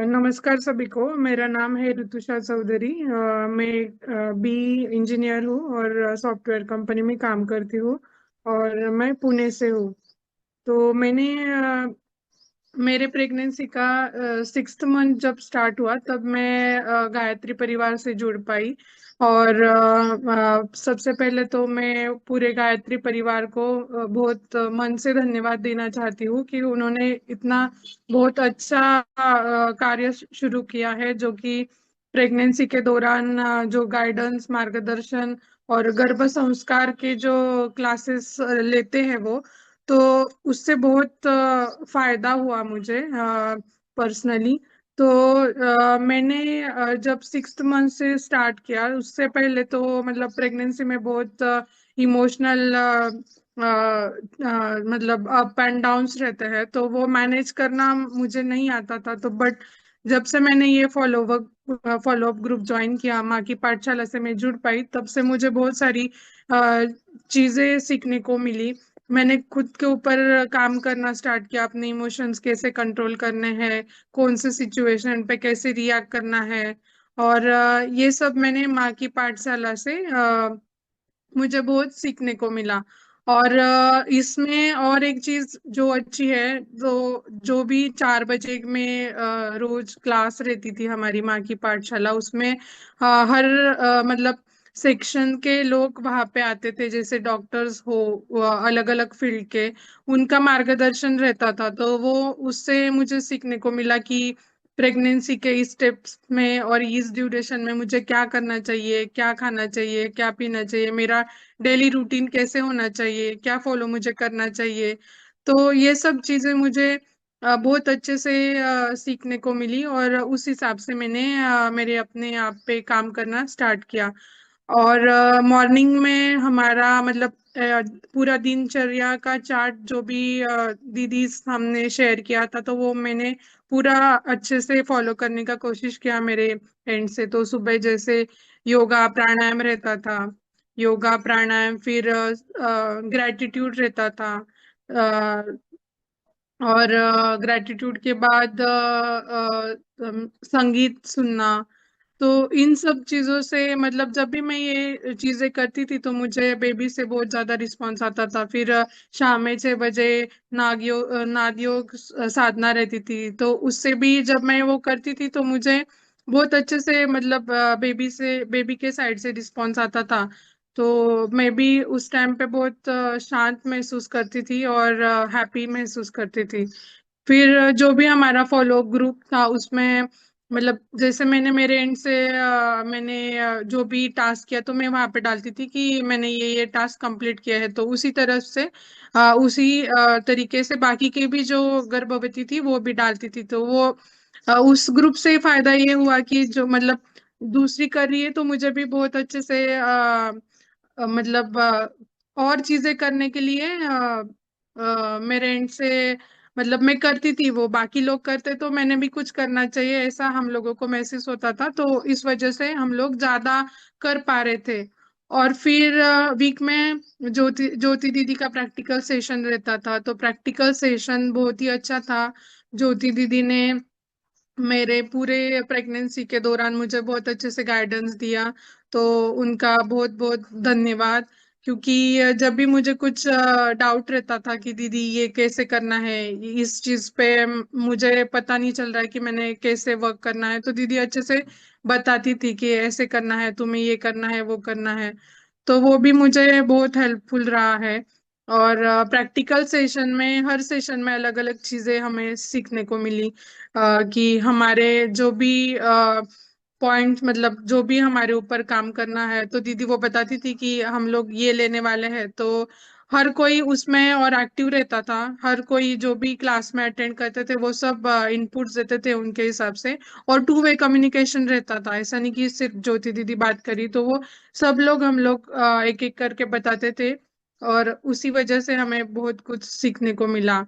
नमस्कार सभी को। मेरा नाम है ऋतुषा चौधरी। मैं बी इंजीनियर हूँ और सॉफ्टवेयर कंपनी में काम करती हूँ और मैं पुणे से हूँ। तो मेरे प्रेगनेंसी का 6th मंथ जब स्टार्ट हुआ तब मैं गायत्री परिवार से जुड़ पाई। और सबसे पहले तो मैं पूरे गायत्री परिवार को बहुत मन से धन्यवाद देना चाहती हूँ कि उन्होंने इतना बहुत अच्छा कार्य शुरू किया है, जो कि प्रेगनेंसी के दौरान जो गाइडेंस, मार्गदर्शन और गर्भ संस्कार के जो क्लासेस लेते हैं वो, तो उससे बहुत फायदा हुआ मुझे पर्सनली। तो मैंने जब 6th मंथ से स्टार्ट किया, उससे पहले तो मतलब प्रेगनेंसी में बहुत इमोशनल मतलब अप एंड डाउन्स रहते हैं, तो वो मैनेज करना मुझे नहीं आता था। तो बट जब से मैंने ये फॉलो अप ग्रुप ज्वाइन किया, माँ की पाठशाला से मैं जुड़ पाई, तब से मुझे बहुत सारी अ, चीजें सीखने को मिली। मैंने खुद के ऊपर काम करना स्टार्ट किया, अपने इमोशंस कैसे कंट्रोल करने हैं, कौन से सिचुएशन पे कैसे रिएक्ट करना है। और ये सब मैंने माँ की पाठशाला से मुझे बहुत सीखने को मिला। और इसमें और एक चीज जो अच्छी है, तो जो भी 4 बजे में रोज क्लास रहती थी हमारी माँ की पाठशाला, उसमें हर मतलब सेक्शन के लोग वहां पे आते थे, जैसे डॉक्टर्स हो, अलग अलग फील्ड के, उनका मार्गदर्शन रहता था। तो वो उससे मुझे सीखने को मिला कि प्रेगनेंसी के इस स्टेप्स में और इस ड्यूरेशन में मुझे क्या करना चाहिए, क्या खाना चाहिए, क्या पीना चाहिए, मेरा डेली रूटीन कैसे होना चाहिए, क्या फॉलो मुझे करना चाहिए। तो ये सब चीजें मुझे बहुत अच्छे से सीखने को मिली और उस हिसाब से मैंने मेरे अपने आप पे काम करना स्टार्ट किया। और मॉर्निंग में हमारा मतलब पूरा दिनचर्या का चार्ट जो भी दीदी हमने शेयर किया था, तो वो मैंने पूरा अच्छे से फॉलो करने का कोशिश किया मेरे एंड से। तो सुबह जैसे योगा प्राणायाम रहता था, योगा प्राणायाम, फिर ग्रेटिट्यूड रहता था, और ग्रेटिट्यूड के बाद संगीत सुनना। तो इन सब चीजों से मतलब जब भी मैं ये चीजें करती थी तो मुझे बेबी से बहुत ज्यादा रिस्पॉन्स आता था। फिर शाम में 6 बजे नाद योग साधना रहती थी, तो उससे भी जब मैं वो करती थी तो मुझे बहुत अच्छे से मतलब बेबी के साइड से रिस्पॉन्स आता था। तो मैं भी उस टाइम पे बहुत शांत महसूस करती थी और हैप्पी महसूस करती थी। फिर जो भी हमारा फॉलो ग्रुप था उसमें मतलब जैसे मैंने मेरे एंड से मैंने जो भी टास्क किया तो मैं वहां पे डालती थी कि मैंने ये टास्क कंप्लीट किया है, तो उसी तरह से उसी तरीके से बाकी के भी जो गर्भवती थी वो भी डालती थी। तो वो उस ग्रुप से फायदा ये हुआ कि जो मतलब दूसरी कर रही है तो मुझे भी बहुत अच्छे से मतलब और चीजें करने के लिए मेरे एंड से मतलब मैं करती थी, वो बाकी लोग करते तो मैंने भी कुछ करना चाहिए, ऐसा हम लोगों को महसूस होता था। तो इस वजह से हम लोग ज्यादा कर पा रहे थे। और फिर वीक में ज्योति ज्योति दीदी का प्रैक्टिकल सेशन रहता था, तो प्रैक्टिकल सेशन बहुत ही अच्छा था। ज्योति दीदी ने मेरे पूरे प्रेगनेंसी के दौरान मुझे बहुत अच्छे से गाइडेंस दिया, तो उनका बहुत बहुत धन्यवाद। क्योंकि जब भी मुझे कुछ डाउट रहता था कि दीदी ये कैसे करना है, इस चीज पे मुझे पता नहीं चल रहा है कि मैंने कैसे वर्क करना है, तो दीदी अच्छे से बताती थी कि ऐसे करना है, तुम्हें ये करना है, वो करना है। तो वो भी मुझे बहुत हेल्पफुल रहा है। और प्रैक्टिकल सेशन में हर सेशन में अलग अलग चीजें हमें सीखने को मिली। कि हमारे जो भी पॉइंट मतलब जो भी हमारे ऊपर काम करना है, तो दीदी वो बताती थी कि हम लोग ये लेने वाले हैं, तो हर कोई उसमें और एक्टिव रहता था। हर कोई जो भी क्लास में अटेंड करते थे वो सब इनपुट्स देते थे उनके हिसाब से। और टू वे कम्युनिकेशन रहता था, ऐसा नहीं कि सिर्फ ज्योति दीदी बात करी, तो वो सब लोग हम लोग एक एक करके बताते थे। और उसी वजह से हमें बहुत कुछ सीखने को मिला।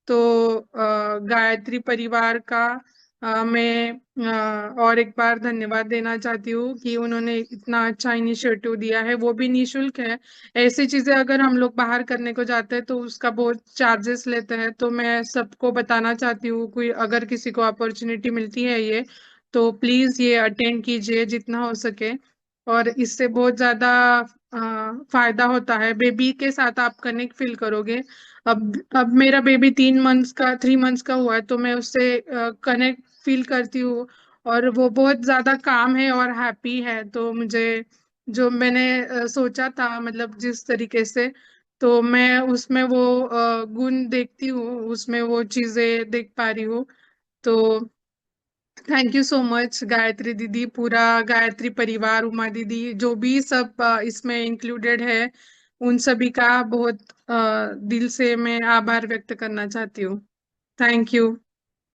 तो गायत्री परिवार का मैं और एक बार धन्यवाद देना चाहती हूँ कि उन्होंने इतना अच्छा इनिशिएटिव दिया है, वो भी निशुल्क है। ऐसी चीजें अगर हम लोग बाहर करने को जाते हैं तो उसका बहुत चार्जेस लेते हैं, तो मैं सबको बताना चाहती हूँ कोई अगर किसी को अपॉर्चुनिटी मिलती है ये, तो प्लीज ये अटेंड कीजिए जितना हो सके। और इससे बहुत ज्यादा फायदा होता है, बेबी के साथ आप कनेक्ट फील करोगे। अब मेरा बेबी 3 मंथ्स का 3 मंथ्स का हुआ है, तो मैं उससे कनेक्ट फील करती हूँ। और वो बहुत ज्यादा काम है और हैप्पी है, तो मुझे जो मैंने सोचा था मतलब जिस तरीके से, तो मैं उसमें वो गुण देखती हूँ, उसमें वो चीजें देख पा रही हूँ। तो thank you so much Gayatri दीदी, पूरा गायत्री परिवार, उमा दीदी, जो भी सब इसमें इंक्लूडेड है, उन सभी का बहुत दिल से मैं आभार व्यक्त करना चाहती हूँ। Thank you.